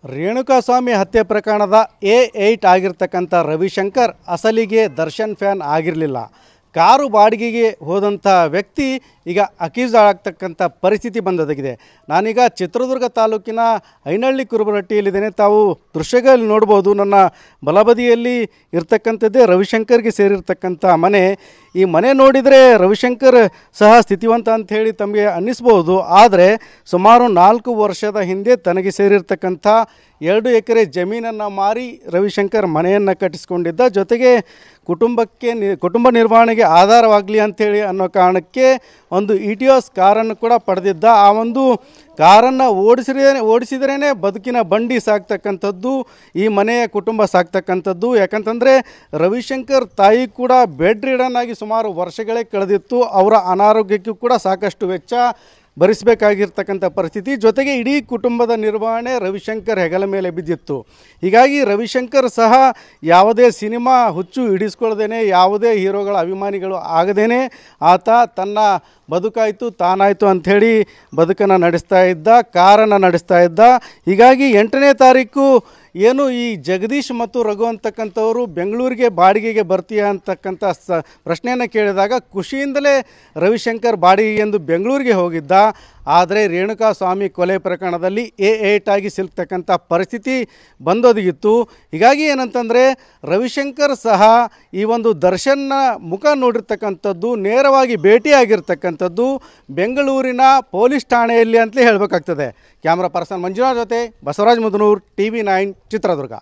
ರೇಣುಕಾಸ್ವಾಮಿ ಹತ್ಯೆ ಪ್ರಕರಣದ A8 ಆಗಿರ್ತಕ್ಕಂಥ ರವಿಶಂಕರ್ ಅಸಲಿಗೆ ದರ್ಶನ್ ಫ್ಯಾನ್ ಆಗಿರಲಿಲ್ಲ. ಕಾರು ಬಾಡಿಗೆಗೆ ಹೋದಂಥ ವ್ಯಕ್ತಿ ಈಗ ಅಕ್ಯೂಸ್ ಆಗ್ತಕ್ಕಂಥ ಪರಿಸ್ಥಿತಿ ಬಂದೊದಗಿದೆ. ನಾನೀಗ ಚಿತ್ರದುರ್ಗ ತಾಲೂಕಿನ ಐನಹಳ್ಳಿ ಕುರುಬರಟ್ಟಿಯಲ್ಲಿದ್ದೇನೆ. ತಾವು ದೃಶ್ಯಗಳಲ್ಲಿ ನೋಡ್ಬೋದು, ನನ್ನ ಬಲಬದಿಯಲ್ಲಿ ಇರ್ತಕ್ಕಂಥದ್ದೇ ರವಿಶಂಕರ್ಗೆ ಸೇರಿರ್ತಕ್ಕಂಥ ಮನೆ. ಈ ಮನೆ ನೋಡಿದರೆ ರವಿಶಂಕರ್ ಸಹ ಸ್ಥಿತಿವಂತ ಅಂಥೇಳಿ ತಮಗೆ ಅನ್ನಿಸ್ಬೋದು. ಆದರೆ ಸುಮಾರು 4 ವರ್ಷದ ಹಿಂದೆ ತನಗೆ ಸೇರಿರ್ತಕ್ಕಂಥ 2 ಎಕರೆ ಜಮೀನನ್ನು ಮಾರಿ ರವಿಶಂಕರ್ ಮನೆಯನ್ನು ಕಟ್ಟಿಸ್ಕೊಂಡಿದ್ದ. ಜೊತೆಗೆ ಕುಟುಂಬ ನಿರ್ವಹಣೆಗೆ ಆಧಾರವಾಗಲಿ ಅಂಥೇಳಿ ಅನ್ನೋ ಕಾರಣಕ್ಕೆ ಒಂದು ಇಟಿಯೋಸ್ ಕಾರನ್ನು ಕೂಡ ಪಡೆದಿದ್ದ. ಆ ಒಂದು ಕಾರನ್ನು ಓಡಿಸಿದ್ರೇ ಬದುಕಿನ ಬಂಡಿ ಸಾಕ್ತಕ್ಕಂಥದ್ದು, ಈ ಮನೆಯ ಕುಟುಂಬ ಸಾಕ್ತಕ್ಕಂಥದ್ದು. ಯಾಕಂತಂದರೆ ರವಿಶಂಕರ್ ತಾಯಿ ಕೂಡ ಬೆಡ್ ರಿಡನ್ ಆಗಿ ಸುಮಾರು ವರ್ಷಗಳೇ ಕಳೆದಿತ್ತು. ಅವರ ಅನಾರೋಗ್ಯಕ್ಕೂ ಕೂಡ ಸಾಕಷ್ಟು ವೆಚ್ಚ ಭರಿಸಬೇಕಾಗಿರ್ತಕ್ಕಂಥ ಪರಿಸ್ಥಿತಿ. ಜೊತೆಗೆ ಇಡೀ ಕುಟುಂಬದ ನಿರ್ವಹಣೆ ರವಿಶಂಕರ್ ಹೆಗಲ ಮೇಲೆ ಬಿದ್ದಿತ್ತು. ಹೀಗಾಗಿ ರವಿಶಂಕರ್ ಸಹ ಯಾವುದೇ ಸಿನಿಮಾ ಹುಚ್ಚು ಹಿಡಿಸ್ಕೊಳ್ಳದೇನೆ, ಯಾವುದೇ ಹೀರೋಗಳ ಅಭಿಮಾನಿಗಳು ಆಗದೇನೆ ಆತ ತನ್ನ ಬದುಕಾಯಿತು ತಾನಾಯಿತು ಅಂಥೇಳಿ ಬದುಕನ್ನು ನಡೆಸ್ತಾ ಇದ್ದ, ಕಾರನ್ನು ನಡೆಸ್ತಾ ಇದ್ದ. ಹೀಗಾಗಿ 8ನೇ ತಾರೀಕು ಏನು ಈ ಜಗದೀಶ್ ಮತ್ತು ರಘು ಅಂತಕ್ಕಂಥವರು ಬೆಂಗಳೂರಿಗೆ ಬಾಡಿಗೆಗೆ ಬರ್ತೀಯ ಅಂತಕ್ಕಂಥ ಪ್ರಶ್ನೆಯನ್ನು ಕೇಳಿದಾಗ ಖುಷಿಯಿಂದಲೇ ರವಿಶಂಕರ್ ಬಾಡಿಗೆಗೆ ಎಂದು ಬೆಂಗಳೂರಿಗೆ ಹೋಗಿದ್ದ. ಆದರೆ ರೇಣುಕಾಸ್ವಾಮಿ ಕೊಲೆ ಪ್ರಕರಣದಲ್ಲಿ A8 ಆಗಿ ಸಿಲ್ತಕ್ಕಂಥ ಪರಿಸ್ಥಿತಿ ಬಂದೊದಗಿತ್ತು. ಹೀಗಾಗಿ ಏನಂತಂದರೆ ರವಿಶಂಕರ್ ಸಹ ಈ ಒಂದು ದರ್ಶನ್ನ ಮುಖ ನೋಡಿರ್ತಕ್ಕಂಥದ್ದು, ನೇರವಾಗಿ ಭೇಟಿಯಾಗಿರ್ತಕ್ಕಂಥದ್ದು ಬೆಂಗಳೂರಿನ ಪೊಲೀಸ್ ಠಾಣೆಯಲ್ಲಿ ಅಂತಲೇ ಹೇಳಬೇಕಾಗ್ತದೆ. ಕ್ಯಾಮ್ರಾ ಪರ್ಸನ್ ಮಂಜುನಾಥ್ ಜೊತೆ ಬಸವರಾಜ್ ಮುದನೂರ್, TV9 ಚಿತ್ರದುರ್ಗ.